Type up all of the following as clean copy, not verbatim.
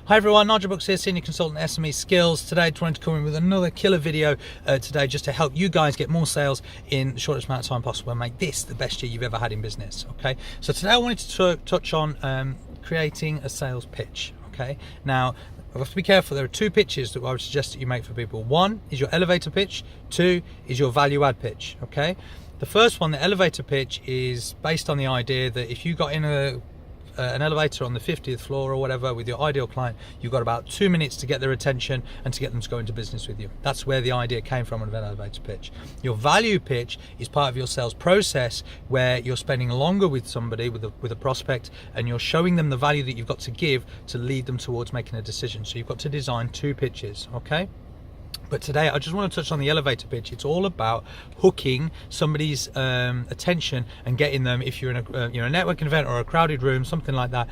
Hi everyone, Nigel Brooks here, Senior Consultant SME Skills. Today trying to come in with another killer video today just to help you guys get more sales in the shortest amount of time possible and make this the best year you've ever had in business. Okay, so today I wanted to touch on creating a sales pitch. Okay, now I have to be careful. There are two pitches that I would suggest that you make for people. One is your elevator pitch, two is your value add pitch. Okay, the first one, the elevator pitch, is based on the idea that if you got in an elevator on the 50th floor or whatever with your ideal client, you've got about 2 minutes to get their attention and to get them to go into business with you. That's where the idea came from of an elevator pitch. Your value pitch is part of your sales process where you're spending longer with somebody, with a prospect, and you're showing them the value that you've got to give to lead them towards making a decision. So you've got to design two pitches, okay? But today I just want to touch on the elevator pitch. It's all about hooking somebody's attention and getting them, if you're in a networking event or a crowded room, something like that,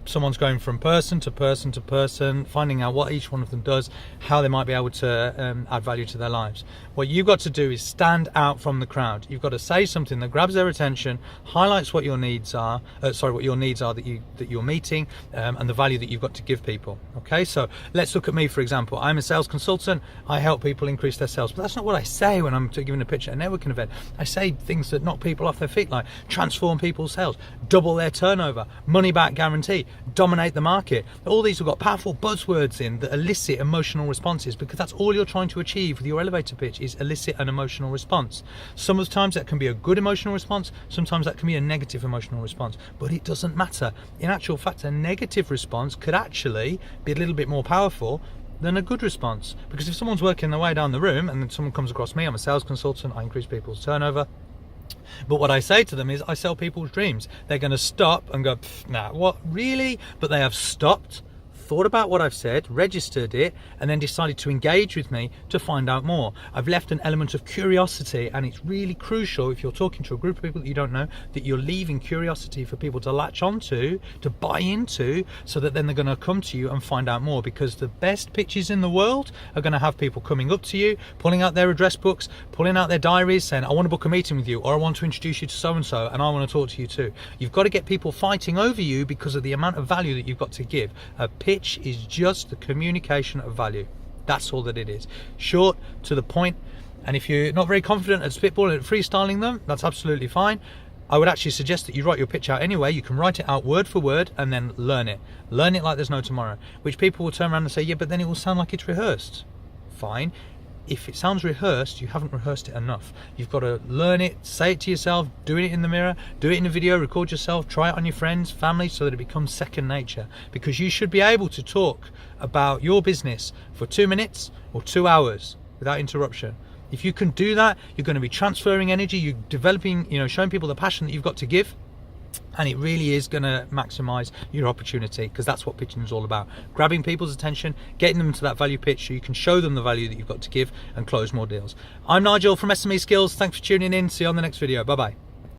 someone's going from person to person to person, finding out what each one of them does, how they might be able to add value to their lives. What you've got to do is stand out from the crowd. You've got to say something that grabs their attention, highlights what your needs are, what your needs are that you're meeting, and the value that you've got to give people. Okay, so let's look at me, for example. I'm a sales consultant. I help people increase their sales, but that's not what I say when I'm giving a pitch at a networking event. I say things that knock people off their feet, like transform people's sales, double their turnover, money back guarantee, dominate the market. All these have got powerful buzzwords in that elicit emotional responses, because that's all you're trying to achieve with your elevator pitch, is elicit an emotional response. Some of the times that can be a good emotional response, sometimes that can be a negative emotional response, but it doesn't matter. In actual fact, a negative response could actually be a little bit more powerful than a good response, because if someone's working their way down the room and then someone comes across me, I'm a sales consultant, I increase people's turnover, but what I say to them is I sell people's dreams. They're going to stop and go, nah, what, really? But they have stopped, thought about what I've said, registered it, and then decided to engage with me to find out more. I've left an element of curiosity, and it's really crucial if you're talking to a group of people that you don't know, that you're leaving curiosity for people to latch onto, to buy into, so that then they're going to come to you and find out more, because the best pitches in the world are going to have people coming up to you, pulling out their address books, pulling out their diaries, saying, I want to book a meeting with you, or I want to introduce you to so-and-so, and I want to talk to you too. You've got to get people fighting over you because of the amount of value that you've got to give. A pitch is just the communication of value. That's all that it is. Short, to the point, and if you're not very confident at spitballing and freestyling them, that's absolutely fine. I would actually suggest that you write your pitch out anyway. You can write it out word for word and then learn it. Learn it like there's no tomorrow, which people will turn around and say, yeah, but then it will sound like it's rehearsed. Fine. If it sounds rehearsed, you haven't rehearsed it enough. You've got to learn it, say it to yourself, do it in the mirror, do it in a video, record yourself, try it on your friends, family, so that it becomes second nature. Because you should be able to talk about your business for 2 minutes or 2 hours without interruption. If you can do that, you're going to be transferring energy, you're developing, showing people the passion that you've got to give. And it really is going to maximize your opportunity, because that's what pitching is all about. Grabbing people's attention, getting them to that value pitch so you can show them the value that you've got to give and close more deals. I'm Nigel from SME Skills. Thanks for tuning in. See you on the next video. Bye-bye.